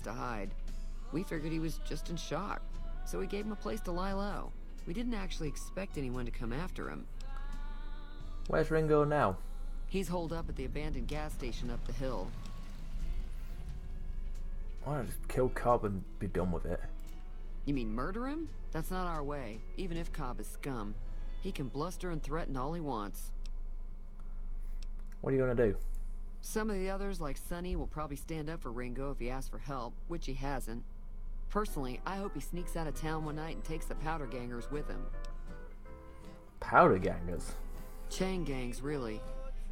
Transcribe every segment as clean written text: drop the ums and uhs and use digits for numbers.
to hide. We figured he was just in shock, so we gave him a place to lie low. We didn't actually expect anyone to come after him. Where's Ringo now? He's holed up at the abandoned gas station up the hill. Why don't I just kill Cobb and be done with it? You mean murder him? That's not our way, even if Cobb is scum. He can bluster and threaten all he wants. What are you gonna do? Some of the others, like Sonny, will probably stand up for Ringo if he asks for help, which he hasn't. Personally, I hope he sneaks out of town one night and takes the powder gangers with him. Powder gangers? Chain gangs, really.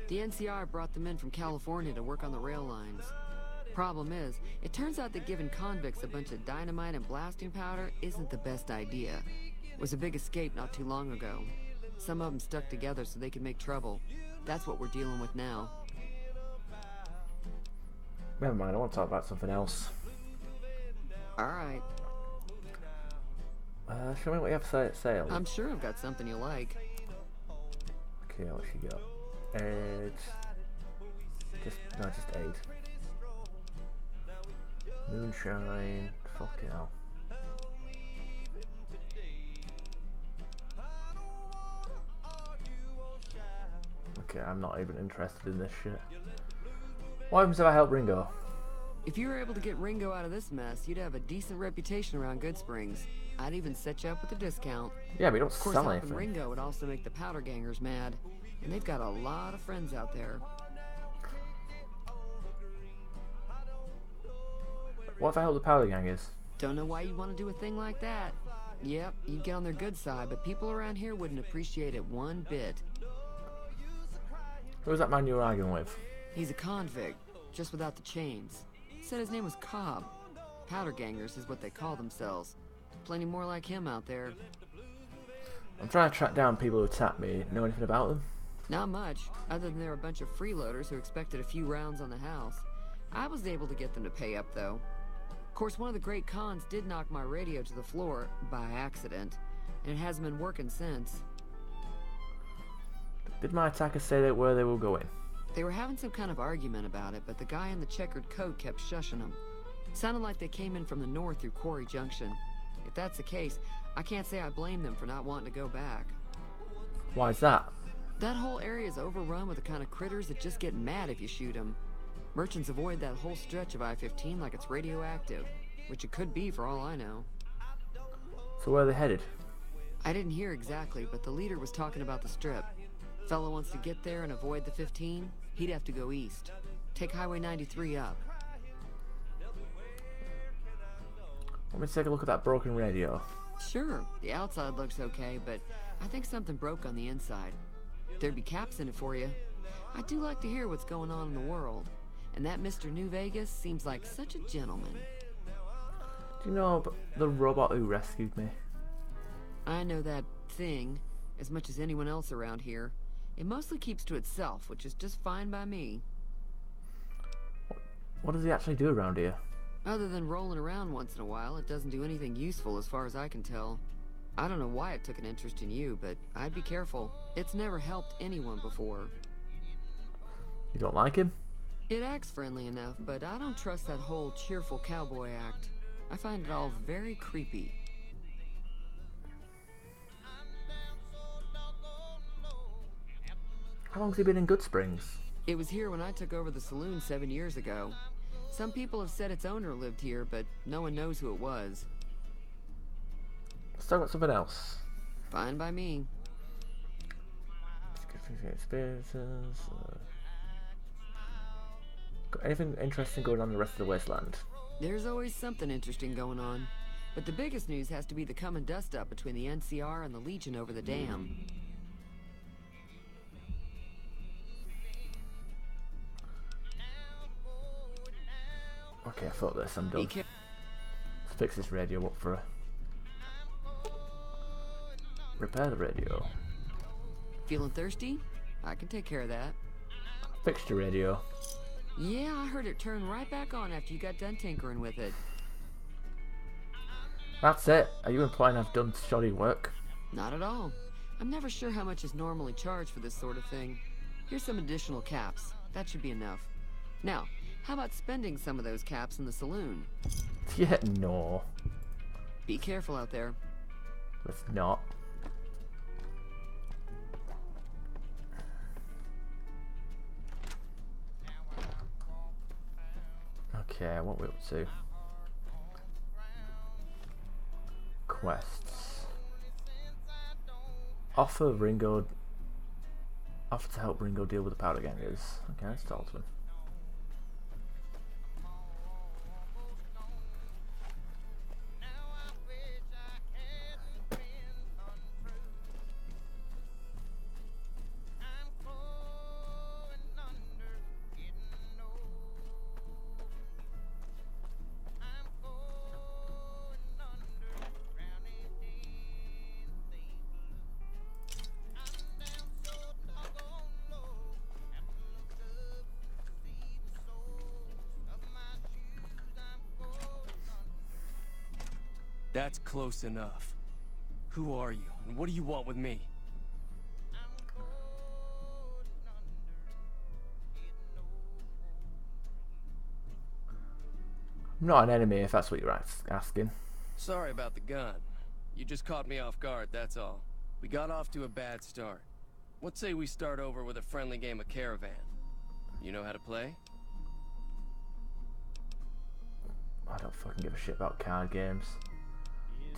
The NCR brought them in from California to work on the rail lines. Problem is, it turns out that giving convicts a bunch of dynamite and blasting powder isn't the best idea. It was a big escape not too long ago. Some of them stuck together so they could make trouble. That's what we're dealing with now. Never mind, I want to talk about something else. Alright. Show me what you have to say. I'm sure I've got something you like. Okay, what she got? AIDS. Just AIDS. Moonshine. Fuck hell. Okay, I'm not even interested in this shit. What happens if I help Ringo? If you were able to get Ringo out of this mess, you'd have a decent reputation around Goodsprings. I'd even set you up with a discount. Yeah, but you don't Of course, sell helping anything. Ringo would also make the powder gangers mad. And they've got a lot of friends out there. What if I help the powder gangers? Don't know why you'd want to do a thing like that. Yep, you'd get on their good side, but people around here wouldn't appreciate it one bit. Who was that man you were arguing with? He's a convict, just without the chains. Said his name was Cobb. Powder gangers is what they call themselves. Plenty more like him out there. I'm trying to track down people who attacked me. Know anything about them? Not much, other than they're a bunch of freeloaders who expected a few rounds on the house. I was able to get them to pay up, though. Of course, one of the great cons did knock my radio to the floor, by accident, and it hasn't been working since. Did my attackers say where they were going? They were having some kind of argument about it, but the guy in the checkered coat kept shushing them. Sounded like they came in from the north through Quarry Junction. If that's the case, I can't say I blame them for not wanting to go back. Why is that? That whole area is overrun with the kind of critters that just get mad if you shoot them. Merchants avoid that whole stretch of I-15 like it's radioactive, which it could be for all I know. So where are they headed? I didn't hear exactly, but the leader was talking about the strip. Fellow wants to get there and avoid the 15, he'd have to go east. Take Highway 93 up. Let me take a look at that broken radio. Sure, the outside looks okay, but I think something broke on the inside. There'd be caps in it for you. I do like to hear what's going on in the world. And that Mr. New Vegas seems like such a gentleman. Do you know about the robot who rescued me? I know that thing as much as anyone else around here. It mostly keeps to itself, which is just fine by me. What does he actually do around here? Other than rolling around once in a while, it doesn't do anything useful as far as I can tell. I don't know why it took an interest in you, but I'd be careful. It's never helped anyone before. You don't like him? It acts friendly enough, but I don't trust that whole cheerful cowboy act. I find it all very creepy. How long's he been in Goodsprings? It was here when I took over the saloon 7 years ago. Some people have said its owner lived here, but no one knows who it was. Let's talk about something else. Fine by me. Experiences. Got anything interesting going on in the rest of the wasteland? There's always something interesting going on. But the biggest news has to be the coming dust-up between the NCR and the Legion over the dam. Okay, I thought this. I'm done. Let's fix this radio up for her. Repair the radio. Feeling thirsty? I can take care of that. Fixed your radio. Yeah, I heard it turn right back on after you got done tinkering with it. That's it. Are you implying I've done shoddy work? Not at all. I'm never sure how much is normally charged for this sort of thing. Here's some additional caps. That should be enough. Now, How about spending some of those caps in the saloon? Yeah, no. Be careful out there. Let's not. Okay, what are we up to? Quests. Offer to help Ringo deal with the powder gangers. Okay, let's talk to him. That's close enough. Who are you, and what do you want with me? I'm not an enemy, if that's what you're asking. Sorry about the gun. You just caught me off guard, that's all. We got off to a bad start. What say we start over with a friendly game of Caravan? You know how to play? I don't fucking give a shit about card games.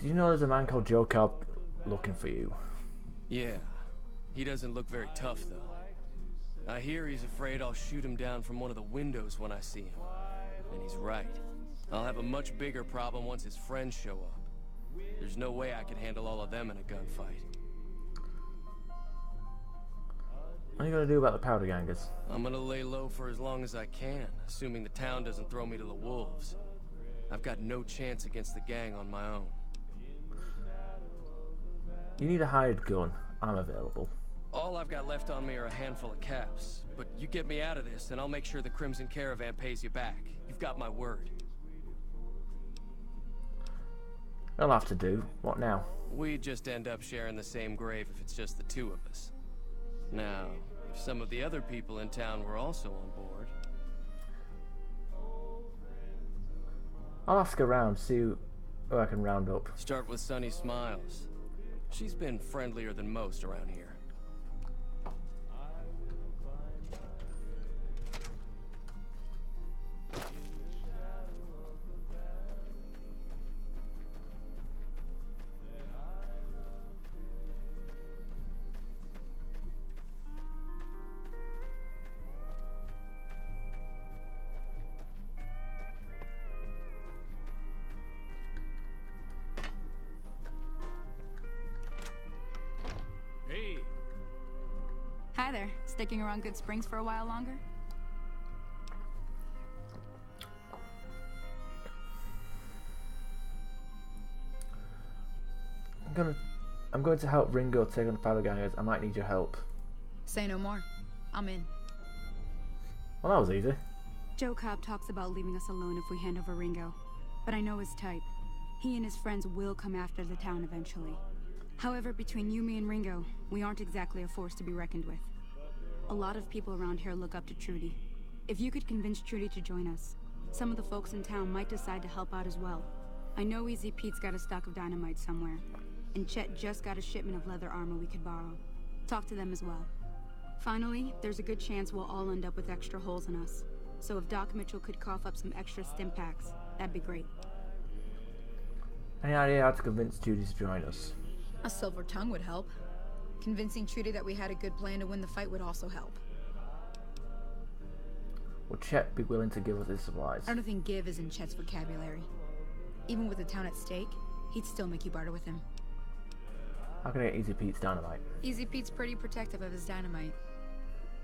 Do you know there's a man called Joe Cobb looking for you? Yeah. He doesn't look very tough, though. I hear he's afraid I'll shoot him down from one of the windows when I see him. And he's right. I'll have a much bigger problem once his friends show up. There's no way I can handle all of them in a gunfight. What are you gonna do about the powder gangers? I'm gonna lay low for as long as I can, assuming the town doesn't throw me to the wolves. I've got no chance against the gang on my own. You need a hired gun. I'm available. All I've got left on me are a handful of caps. But you get me out of this, and I'll make sure the Crimson Caravan pays you back. You've got my word. I'll have to do. What now? We just end up sharing the same grave if it's just the two of us. Now, if some of the other people in town were also on board... I'll ask around, see who I can round up. Start with Sunny Smiles. She's been friendlier than most around here. Hi there. Sticking around Good Springs for a while longer? I'm going to help Ringo take on the powder gangers. I might need your help. Say no more. I'm in. Well, that was easy. Joe Cobb talks about leaving us alone if we hand over Ringo. But I know his type. He and his friends will come after the town eventually. However, between you, me, and Ringo, we aren't exactly a force to be reckoned with. A lot of people around here look up to Trudy. If you could convince Trudy to join us, some of the folks in town might decide to help out as well. I know Easy Pete's got a stock of dynamite somewhere, and Chet just got a shipment of leather armor we could borrow. Talk to them as well. Finally, there's a good chance we'll all end up with extra holes in us. So if Doc Mitchell could cough up some extra stim packs, that'd be great. Any idea how to convince Judy to join us? A silver tongue would help. Convincing Trudy that we had a good plan to win the fight would also help. Would Chet be willing to give us his supplies? I don't think give is in Chet's vocabulary. Even with the town at stake, he'd still make you barter with him. How can I get Easy Pete's dynamite? Easy Pete's pretty protective of his dynamite.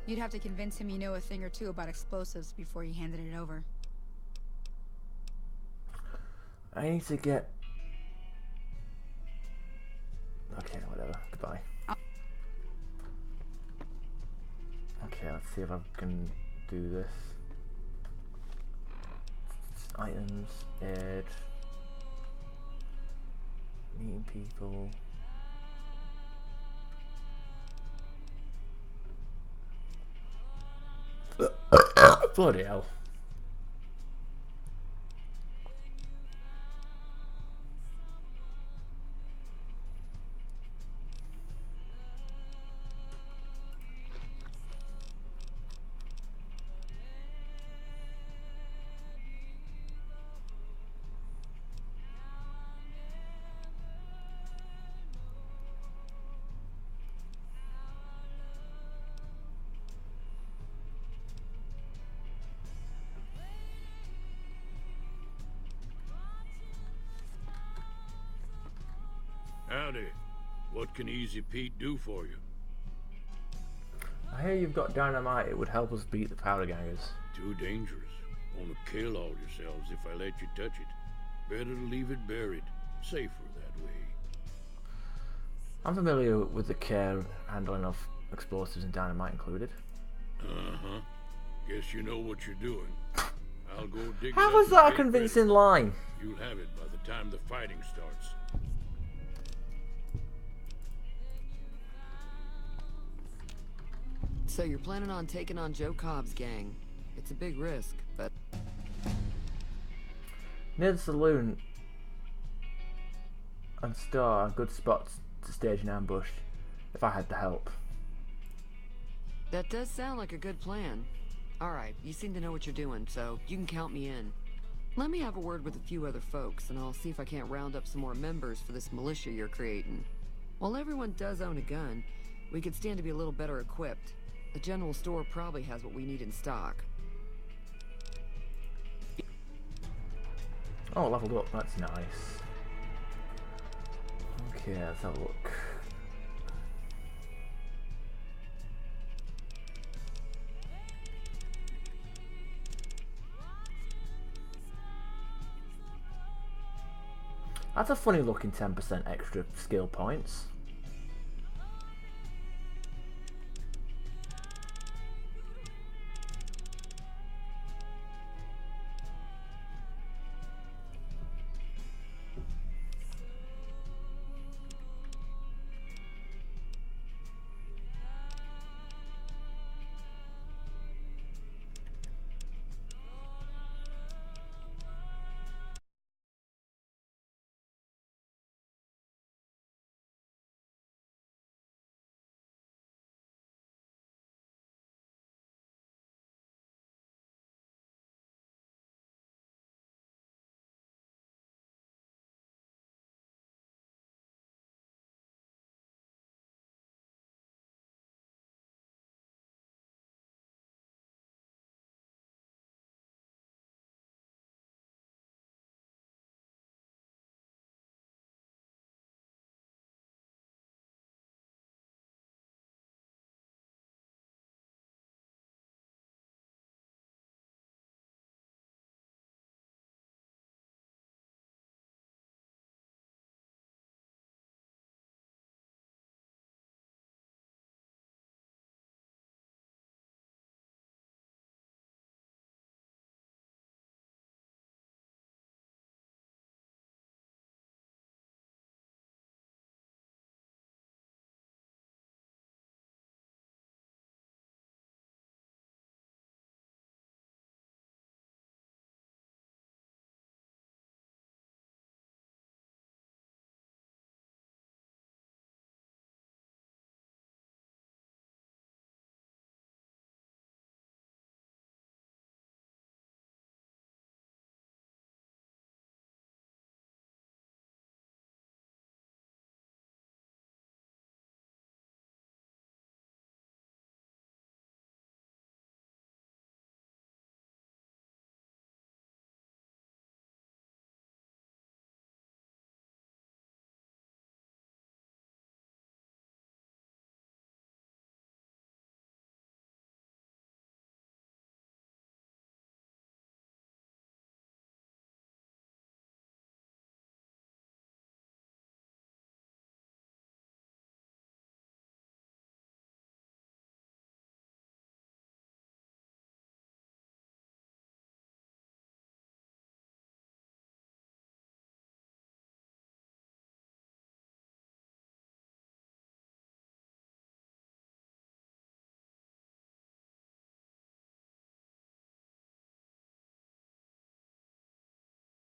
You'd have to convince him you know a thing or two about explosives before you handed it over. I need to get... Okay, whatever. Goodbye. Okay, let's see if I can do this. Items, edge, meeting people. Bloody hell. Howdy. What can Easy Pete do for you? I hear you've got dynamite. It would help us beat the powder gangers. Too dangerous. Wanna kill all yourselves if I let you touch it. Better to leave it buried. Safer that way. I'm familiar with the care handling of explosives and dynamite included. Uh-huh. Guess you know what you're doing. I'll go dig How it up was and that a get convincing ready. line? You'll have it by the time the fighting starts. So you're planning on taking on Joe Cobb's gang. It's a big risk, but... Near the saloon and store are good spots to stage an ambush if I had the help. that does sound like a good plan. Alright, you seem to know what you're doing, so you can count me in. Let me have a word with a few other folks, and I'll see if I can't round up some more members for this militia you're creating. While everyone does own a gun, we could stand to be a little better equipped. The general store probably has what we need in stock. Oh, leveled up, that's nice. Okay, let's have a look. That's a funny looking 10% extra skill points.